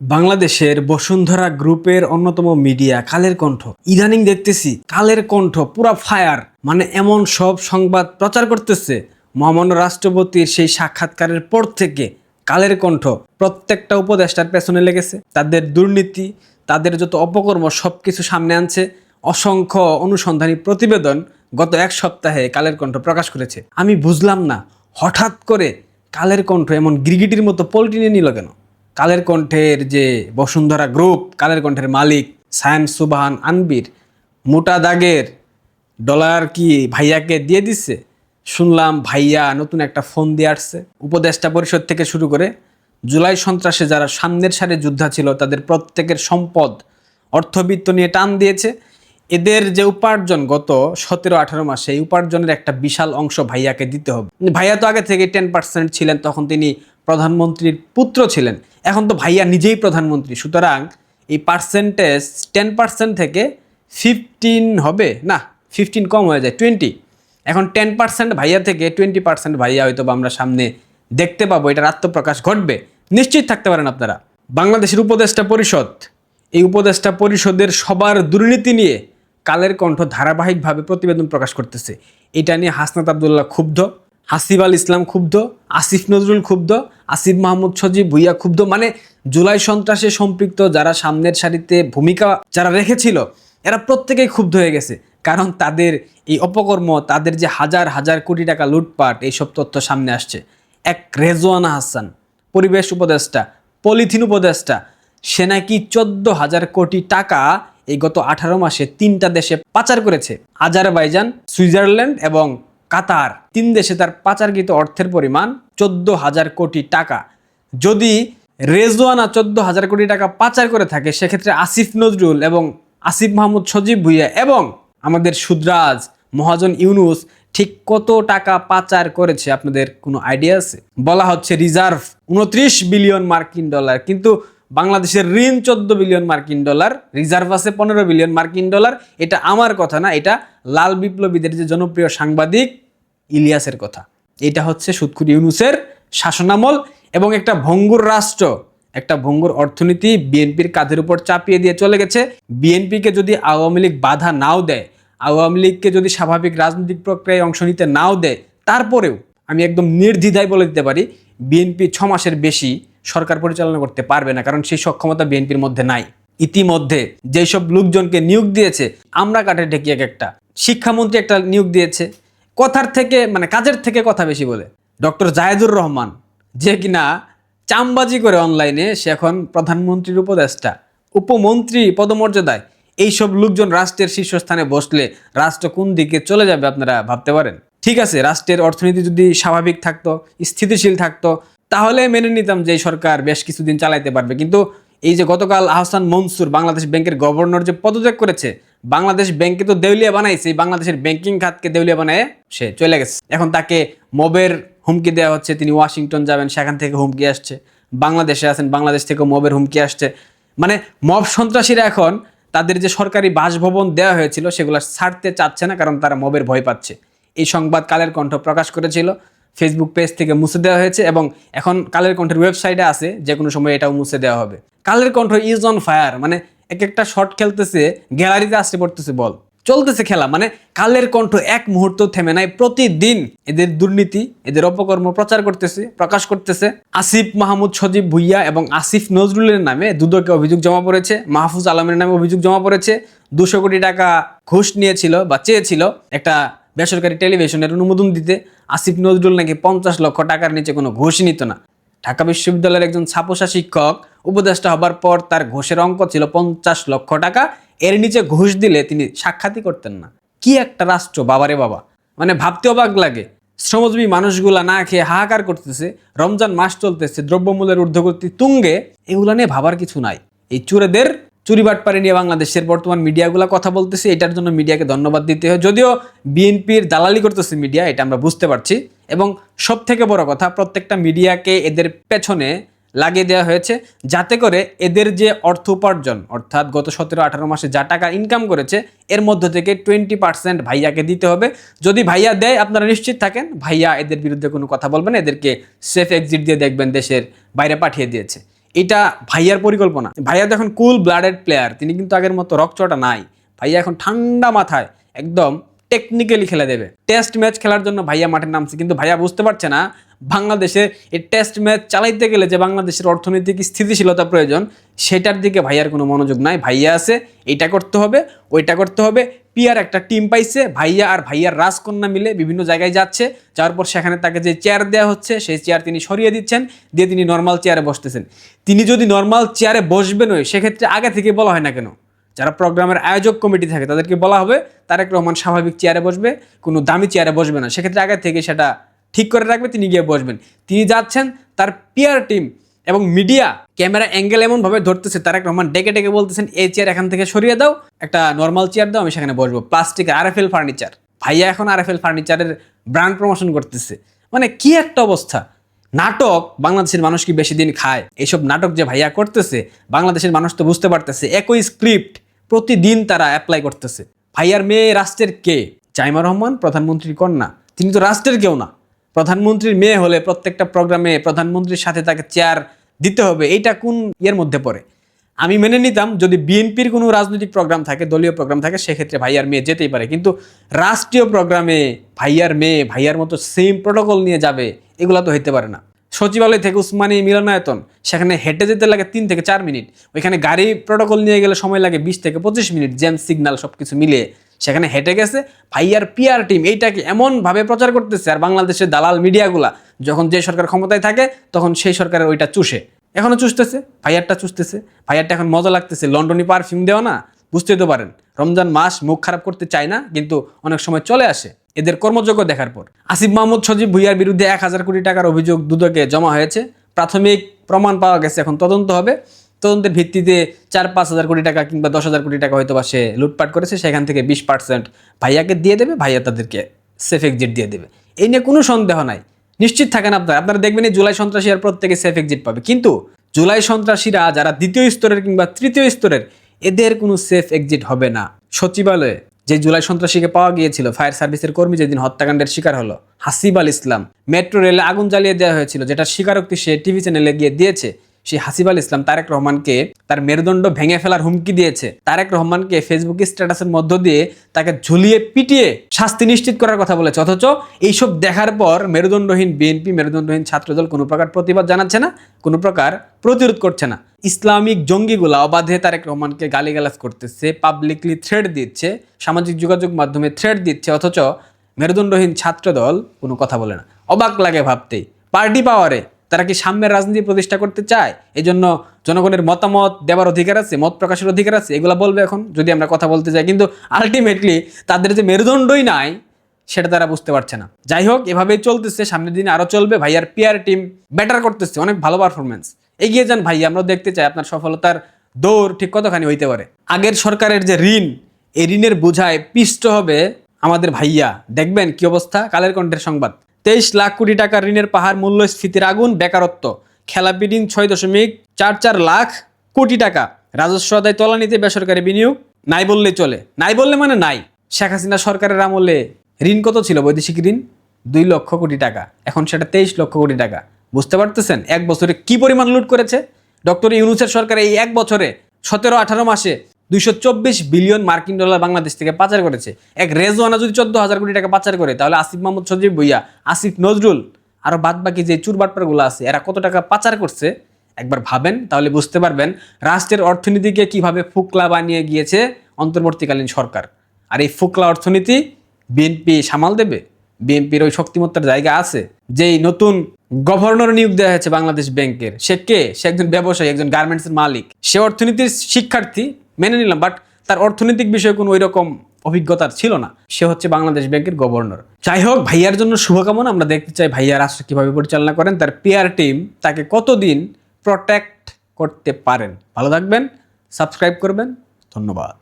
বাংলাদেশের বসুন্ধরা গ্রুপের অন্যতম মিডিয়া কালের কণ্ঠ ইদানিং দেখতেছি কালের কণ্ঠ পুরা ফায়ার, মানে এমন সব সংবাদ প্রচার করতেছে। মহামান্য রাষ্ট্রপতির সেই সাক্ষাৎকারের পর থেকে কালের কণ্ঠ প্রত্যেকটা উপদেষ্টার পেছনে লেগেছে, তাদের দুর্নীতি, তাদের যত অপকর্ম সবকিছু সামনে আনছে। অসংখ্য অনুসন্ধানী প্রতিবেদন গত এক সপ্তাহে কালের কণ্ঠ প্রকাশ করেছে। আমি বুঝলাম না হঠাৎ করে কালের কণ্ঠ এমন গিরগিটির মতো পল্টি নিল কেন। কালের কণ্ঠের যে বসুন্ধরা গ্রুপ, কালের কণ্ঠের মালিক সায়েম সুবহান আনবির মোটা দাগের ডলার কি ভাইয়াকে দিয়ে দিচ্ছে। শুনলাম ভাইয়া নতুন একটা ফোন দিয়ে আসছে। উপদেষ্টা পরিষদ থেকে শুরু করে জুলাই সন্ত্রাসে যারা সামনের সারে যোদ্ধা ছিল তাদের প্রত্যেকের সম্পদ অর্থবিত্ত নিয়ে টান দিয়েছে। এদের যে উপার্জন গত 17-18 মাসে, এই উপার্জনের একটা বিশাল অংশ ভাইয়াকে দিতে হবে। ভাইয়া তো আগে থেকে 10% ছিলেন, তখন তিনি প্রধানমন্ত্রীর পুত্র ছিলেন। এখন তো ভাইয়া নিজেই প্রধানমন্ত্রী, সুতরাং এই পার্সেন্টেজ 10% থেকে 15 হবে না, 15 কম হয়ে যায় 20। এখন 10% ভাইয়া থেকে 20% ভাইয়া হয়তো আমরা সামনে দেখতে পাবো, এটার আত্মপ্রকাশ ঘটবে, নিশ্চিত থাকতে পারেন আপনারা। বাংলাদেশের উপদেষ্টা পরিষদ, এই উপদেষ্টা পরিষদের সবার দুর্নীতি নিয়ে কালের কণ্ঠ ধারাবাহিকভাবে প্রতিবেদন প্রকাশ করতেছে। এটা নিয়ে হাসনাত আবদুল্লাহ ক্ষুব্ধ, হাসিব আল ইসলাম ক্ষুব্ধ, আসিফ নজরুল ক্ষুব্ধ, আসিফ মাহমুদ সজীব ভুইয়া ক্ষুব্ধ। মানে জুলাই সন্ত্রাসে সম্পৃক্ত যারা সামনের সারিতে ভূমিকা যারা রেখেছিল এরা প্রত্যেকেই ক্ষুব্ধ হয়ে গেছে, কারণ তাদের এই অপকর্ম, তাদের যে হাজার হাজার কোটি টাকা লুটপাট, এইসব তথ্য সামনে আসছে। এক রেজওয়ানা হাসান, পরিবেশ উপদেষ্টা, পলিথিন উপদেষ্টা, সে নাকি 14,000 কোটি টাকা এই গত 18 মাসে 3টা দেশে পাচার করেছে। আজারবাইজান, সুইজারল্যান্ড এবং কাতার, 3 দেশে তার পাচারকৃত অর্থের পরিমাণ 14,000 কোটি টাকা। যদি রেজওয়ানা 14,000 কোটি টাকা পাচার করে থাকে, সেক্ষেত্রে আসিফ নজরুল এবং আসিফ মাহমুদ সজীব ভুইয়া এবং আমাদের সুদ্রাজ মহাজন ইউনুস ঠিক কত টাকা পাচার করেছে আপনাদের কোনো আইডিয়া আছে? বলা হচ্ছে রিজার্ভ 29 বিলিয়ন মার্কিন ডলার, কিন্তু বাংলাদেশের ঋণ 14 বিলিয়ন মার্কিন ডলার, রিজার্ভ আছে 15 বিলিয়ন মার্কিন ডলার। এটা আমার কথা না, এটা লাল বিপ্লবীদের যে জনপ্রিয় সাংবাদিক ইলিয়াসের কথা। এটা হচ্ছে সুদখুর ইউনুসের শাসনামল এবং একটা ভঙ্গুর রাষ্ট্র, একটা ভঙ্গুর অর্থনীতি বিএনপির কাঁধের উপর চাপিয়ে দিয়ে চলে গেছে। বিএনপিকে যদি আওয়ামী লীগ বাধা নাও দেয়, আওয়ামী লীগকে যদি স্বাভাবিক রাজনৈতিক প্রক্রিয়ায় অংশ নিতে নাও দেয়, তারপরেও আমি একদম নির্দ্বিধায় বলে দিতে পারি বিএনপি 6 মাসের বেশি সরকার পরিচালনা করতে পারবে না, কারণ সেই সক্ষমতা বিএনপির মধ্যে নাই। ইতিমধ্যে যেসব লোকজনকে নিয়োগ দিয়েছে আমরা কাটে ঢেকি এক একটা। শিক্ষামন্ত্রী একটা নিয়োগ দিয়েছে, কথার থেকে মানে কাজের থেকে কথা বেশি বলে। ডক্টর জায়েদুর রহমান, যে কিনা চামবাজি করে অনলাইনে, সে এখন প্রধানমন্ত্রীর উপদেষ্টা, উপমন্ত্রী পদমর্যাদায়। এইসব লোকজন রাষ্ট্রের শীর্ষস্থানে বসলে রাষ্ট্র কোন দিকে চলে যাবে আপনারা ভাবতে পারেন? ঠিক আছে, রাষ্ট্রের অর্থনীতি যদি স্বাভাবিক থাকতো, স্থিতিশীল থাকতো, তাহলে মেনে নিতাম যে এই সরকার বেশ কিছুদিন চালাইতে পারবে। কিন্তু এই যে গতকাল আহসান মনসুর বাংলাদেশ ব্যাংকের গভর্নর যে পদত্যাগ করেছে, বাংলাদেশ ব্যাংকে তো দেউলিয়া বানাইছে, বাংলাদেশের ব্যাংকিং খাতকে দেউলিয়া বানায় সে চলে গেছে। এখন তাকে মবের হুমকি দেওয়া হচ্ছে, তিনি ওয়াশিংটন যাবেন, সেখান থেকে হুমকি আসছে। বাংলাদেশে আছেন, বাংলাদেশ থেকে মবের হুমকি আসছে। মানে মব সন্ত্রাসীরা এখন তাদের যে সরকারি বাসভবন দেওয়া হয়েছিল সেগুলো ছাড়তে চাচ্ছে না, কারণ তারা মবের ভয় পাচ্ছে। এই সংবাদ কালের কণ্ঠ প্রকাশ করেছিল, ফেসবুক পেজ থেকে মুছে দেওয়া হয়েছে এবং এখন কালের কণ্ঠের ওয়েবসাইটে আছে, যে কোনো সময় এটাও মুছে দেওয়া হবে। Kaler Kantho is on fire, মানে এক একটা শট খেলতেছে, গ্যালারিতে আসতে পড়তেছে বল, চলতেছে খেলা। মানে কালের কণ্ঠ এক মুহূর্ত থেমে নাই, প্রতিদিন এদের দুর্নীতি, এদের অপকর্ম প্রচার করতেছে, প্রকাশ করতেছে। আসিফ মাহমুদ সজীব ভুইয়া এবং আসিফ নজরুলের নামে দুদকে অভিযোগ জমা পড়েছে, মাহফুজ আলমের নামে অভিযোগ জমা পড়েছে। 200 কোটি টাকা ঘুষ নিয়েছিল বা চেয়েছিল একটা বেসরকারি টেলিভিশনের অনুমোদন দিতে। আসিফ নজরুল নাকি 50 লক্ষ টাকার নিচে কোনো ঘুষই নিত না। ঢাকা বিশ্ববিদ্যালয়ের একজন ছাপোষা শিক্ষক উপদেষ্টা হবার পর তার ঘুষের অঙ্ক ছিল 50 লক্ষ টাকা, এর নিচে ঘুষ দিলে তিনি সাক্ষাৎই করতেন না। কি একটা রাষ্ট্র বাবারে বাবা, মানে ভাবতে অবাক লাগে। শ্রমজীবী মানুষগুলা না খেয়ে হাহাকার করতেছে, রমজান মাস চলতেছে, দ্রব্যমূল্যের ঊর্ধ্বগতি তুঙ্গে, এগুলা নিয়ে ভাবার কিছু নাই। এই চোরেদের চুরিবাটপাড়ি নিয়ে বাংলাদেশের বর্তমান মিডিয়াগুলো কথা বলতেছে, এটার জন্য মিডিয়াকে ধন্যবাদ দিতে হয়। যদিও বিএনপির দালালি করতেছে মিডিয়া, এটা আমরা বুঝতে পারছি। এবং সব থেকে বড় কথা, প্রত্যেকটা মিডিয়াকে এদের পেছনে লাগিয়ে দেওয়া হয়েছে যাতে করে এদের যে অর্থ উপার্জন, অর্থাৎ গত 17-18 মাসে যা টাকা ইনকাম করেছে, এর মধ্য থেকে 20% ভাইয়াকে দিতে হবে। যদি ভাইয়া দেয়, আপনারা নিশ্চিত থাকেন ভাইয়া এদের বিরুদ্ধে কোনো কথা বলবেন, এদেরকে সেফ এক্সিট দিয়ে দেখবেন দেশের বাইরে পাঠিয়ে দিয়েছে। এটা ভাইয়ার পরিকল্পনা। ভাইয়া তো এখন কুল ব্লাডেড প্লেয়ার, তিনি কিন্তু আগের মতো রকচটা নাই। ভাইয়া এখন ঠান্ডা মাথায় একদম টেকনিক্যালি খেলে দেবে। টেস্ট ম্যাচ খেলার জন্য ভাইয়া মাঠে নামছে, কিন্তু ভাইয়া বুঝতে পারছে না বাংলাদেশে এই টেস্ট ম্যাচ চালাইতে গেলে যে বাংলাদেশের অর্থনৈতিক স্থিতিশীলতা প্রয়োজন, সেটার দিকে ভাইয়ার কোনো মনোযোগ নাই। ভাইয়া আছে এইটা করতে হবে, ওইটা করতে হবে। পিয়ার একটা টিম পাইছে, ভাইয়া আর ভাইয়ার রাজকন্যা মিলে বিভিন্ন জায়গায় যাচ্ছে, যাওয়ার পর সেখানে তাকে যে চেয়ার দেওয়া হচ্ছে সেই চেয়ার তিনি সরিয়ে দিচ্ছেন, দিয়ে তিনি নর্মাল চেয়ারে বসতেছেন। তিনি যদি নর্মাল চেয়ারে বসবেন, সেক্ষেত্রে আগে থেকে বলা হয় না কেন? যারা প্রোগ্রামের আয়োজক কমিটি থাকে তাদেরকে বলা হবে তারেক রহমান স্বাভাবিক চেয়ারে বসবে, কোনো দামি চেয়ারে বসবে না। সেক্ষেত্রে আগে থেকে সেটা ঠিক করে রাখবে, তিনি গিয়ে বসবেন। তিনি যাচ্ছেন, তার পিয়ার টিম এবং মিডিয়া ক্যামেরা অ্যাঙ্গেল এমনভাবে ধরতেছে, তারেক রহমান ডেকে ডেকে বলতেছেন এই চেয়ার এখান থেকে সরিয়ে দাও, একটা নর্মাল চেয়ার দাও, আমি সেখানে বসবো। প্লাস্টিকের RFL ফার্নিচার, ভাইয়া এখন RFL ফার্নিচারের ব্র্যান্ড প্রমোশন করতেছে। মানে কি একটা অবস্থা! নাটক বাংলাদেশের মানুষ কি বেশি দিন খায়? এইসব নাটক যে ভাইয়া করতেছে, বাংলাদেশের মানুষ তো বুঝতে পারতেছে একই স্ক্রিপ্ট প্রতিদিন তারা অ্যাপ্লাই করতেছে। ভাইয়ার মেয়ে রাষ্ট্রের কে? জাইমা রহমান প্রধানমন্ত্রীর কন্যা, তিনি তো রাষ্ট্রের কেউ না। প্রধানমন্ত্রীর মেয়ে হলে প্রত্যেকটা প্রোগ্রামে প্রধানমন্ত্রীর সাথে তাকে চেয়ার দিতে হবে, এইটা কোন ইয়ের মধ্যে পড়ে? আমি মেনে নিতাম যদি বিএনপির কোনো রাজনৈতিক প্রোগ্রাম থাকে, দলীয় প্রোগ্রাম থাকে, সেক্ষেত্রে ভাইয়ার মেয়ে যেতেই পারে, কিন্তু রাষ্ট্রীয় প্রোগ্রামে ভাইয়ার মেয়ে ভাইয়ার মতো সেম প্রোটোকল নিয়ে যাবে, এগুলো তো হইতে পারে না। সচিবালয় থেকে উসমানী মিলনায়তন, সেখানে হেঁটে যেতে লাগে 3 থেকে 4 মিনিট, ওইখানে গাড়ি প্রোটোকল নিয়ে গেলে সময় লাগে 20 থেকে 25 মিনিট, জ্যাম সিগন্যাল সব কিছু মিলিয়ে সেখানে হেঁটে গেছে। ভাইয়ার পিআর টিম এইটাকে এমনভাবে প্রচার করতেছে, আর বাংলাদেশের দালাল মিডিয়াগুলা যখন যে সরকার ক্ষমতায় থাকে তখন সেই সরকারের ওইটা চুষে, এখনো চুষতেছে, ভাইয়ারটা চুষতেছে। ভাইয়ারটা এখন মজা লাগতেছে, লন্ডনি পারফিউম দেওয়া না, বুঝতেই তো পারেন। রমজান মাস মুখ খারাপ করতে চায় না, কিন্তু অনেক সময় চলে আসে এদের কর্মযোগ্য দেখার পর। আসিফ মাহমুদ সজীব ভুইয়ার বিরুদ্ধে 1000 কোটি টাকার অভিযোগ দুদকে জমা হয়েছে, প্রাথমিক প্রমাণ পাওয়া গেছে, এখন তদন্ত হবে। তদন্তের ভিত্তিতে 4-5 হাজার কোটি টাকা কিংবা 10,000 কোটি টাকা হয়তো বা সে লুটপাট করেছে, সেখান থেকে 20% ভাইয়াকে দিয়ে দেবে, ভাইয়া তাদেরকে সেফ এক্সিট দিয়ে দেবে। এই নিয়ে কোনো সন্দেহ নাই, নিশ্চিত থাকেন আপনারা দেখবেন এই জুলাই সন্ত্রাসী আর প্রত্যেকে সেফ এক্সিট পাবে। কিন্তু জুলাই সন্ত্রাসীরা যারা 2য় স্তরের কিংবা 3য় স্তরের, এদের কোনো সেফ এক্সিট হবে না। সচিবালয়ে যে জুলাই সন্ত্রাসীকে পাওয়া গিয়েছিল, ফায়ার সার্ভিসের কর্মী যেদিন হত্যাকাণ্ডের শিকার হলো, হাসিব আল ইসলাম, মেট্রো রেলে আগুন জ্বালিয়ে দেওয়া হয়েছিল, যেটা স্বীকারোক্তি সে টিভি চ্যানেলে গিয়ে দিয়েছে। সেই হাসিব আল ইসলাম তারেক রহমানকে তার মেরুদণ্ড ভেঙে ফেলার হুমকি দিয়েছে। তারেক রহমানকে ফেসবুক স্ট্যাটাসের মধ্য দিয়ে তাকে ঝুলিয়ে পিটিয়ে শাস্তি নিশ্চিত করার কথা বলেছে। অথচ এইসব দেখার পর মেরুদণ্ডহীন বিএনপি, মেরুদণ্ডহীন ছাত্রদল কোনো প্রকার প্রতিবাদ জানাচ্ছে না, কোনো প্রকার প্রতিরোধ করছে না। ইসলামিক জঙ্গিগুলা অবাধে তারেক রহমানকে গালিগালাজ করতেছে, পাবলিকলি থ্রেট দিচ্ছে, সামাজিক যোগাযোগ মাধ্যমে থ্রেট দিচ্ছে, অথচ মেরুদণ্ডহীন ছাত্রদল কোনো কথা বলে না। অবাক লাগে ভাবতেই। পার্টি পাওয়ারে তারা কি সাম্যের রাজনীতি প্রতিষ্ঠা করতে চায়? এই জন্য জনগণের মতামত দেওয়ার অধিকার আছে, মত প্রকাশের অধিকার আছে, এগুলা বলবে এখন যদি আমরা কথা বলতে যাই। কিন্তু আলটিমেটলি তাদের যে মেরুদণ্ডই নাই সেটা তারা বুঝতে পারছে না। যাই হোক, এভাবেই চলতেছে, সামনের দিনে আরো চলবে। ভাইয়ার পিআর টিম বেটার করতেছে, অনেক ভালো পারফরমেন্স। এগিয়ে যান ভাই, আমরা দেখতে চাই আপনার সফলতার দৌড় ঠিক কতখানি হইতে পারে। আগের সরকারের যে ঋণ, এই ঋণের বোঝায় পিষ্ট হবে আমাদের ভাইয়া। দেখবেন কি অবস্থা। কালের কণ্ঠের সংবাদ। 23 লাখ কোটি টাকার ঋণের পাহাড়, মূল্যস্ফীতির আগুন, বেকারত্ব, খেলাপি ঋণ 6.44 লাখ কোটি টাকা, রাজস্ব আদায় তলানিতে বেসরকারি বিনিয়োগ নাই বললে চলে। নাই বললে মানে নাই। শেখ হাসিনা সরকারের আমলে ঋণ কত ছিল? বৈদেশিক ঋণ 2 লক্ষ কোটি টাকা, এখন সেটা 23 লক্ষ কোটি টাকা। বুঝতে পারতেছেন এক বছরে কি পরিমাণ লুট করেছে ডক্টর ইউনূসের সরকার? এই এক বছরে 17-18 মাসে 224 বিলিয়ন মার্কিন ডলার বাংলাদেশ থেকে পাচার করেছে। এক রেজওয়ানা যদি 14,000 কোটি টাকা পাচার করে, তাহলে আসিফ মাহমুদ সজীব ভুইয়া, আসিফ নজরুল, আরো বাদ বাকি যে চুরবাটপারগুলো আছে, এরা কত টাকা পাচার করছে একবার ভাবেন, তাহলে বুঝতে পারবেন রাষ্ট্রের অর্থনীতিকে কিভাবে ফুকলা বানিয়ে গিয়েছে অন্তর্বর্তীকালীন সরকার। আর এই ফুকলা অর্থনীতি বিএনপি সামাল দেবে? বিএনপির ওই শক্তিমত্তার জায়গা আছে? যেই নতুন গভর্নর নিয়োগ দেওয়া হয়েছে বাংলাদেশ ব্যাংকের, সে কে? সে একজন ব্যবসায়ী, একজন গার্মেন্টসের মালিক। সে অর্থনীতির শিক্ষার্থী মেনে নিলাম, বাট তার অর্থনৈতিক বিষয়ে কোনো ওই রকম অভিজ্ঞতা ছিল না। সে হচ্ছে বাংলাদেশ ব্যাংকের গভর্নর। যাই হোক, ভাইয়ার জন্য শুভকামনা। আমরা দেখতে চাই ভাইয়া রাষ্ট্র কিভাবে পরিচালনা করেন, তার পিআর টিম তাকে কতদিন প্রোটেক্ট করতে পারেন। ভালো থাকবেন, সাবস্ক্রাইব করবেন, ধন্যবাদ।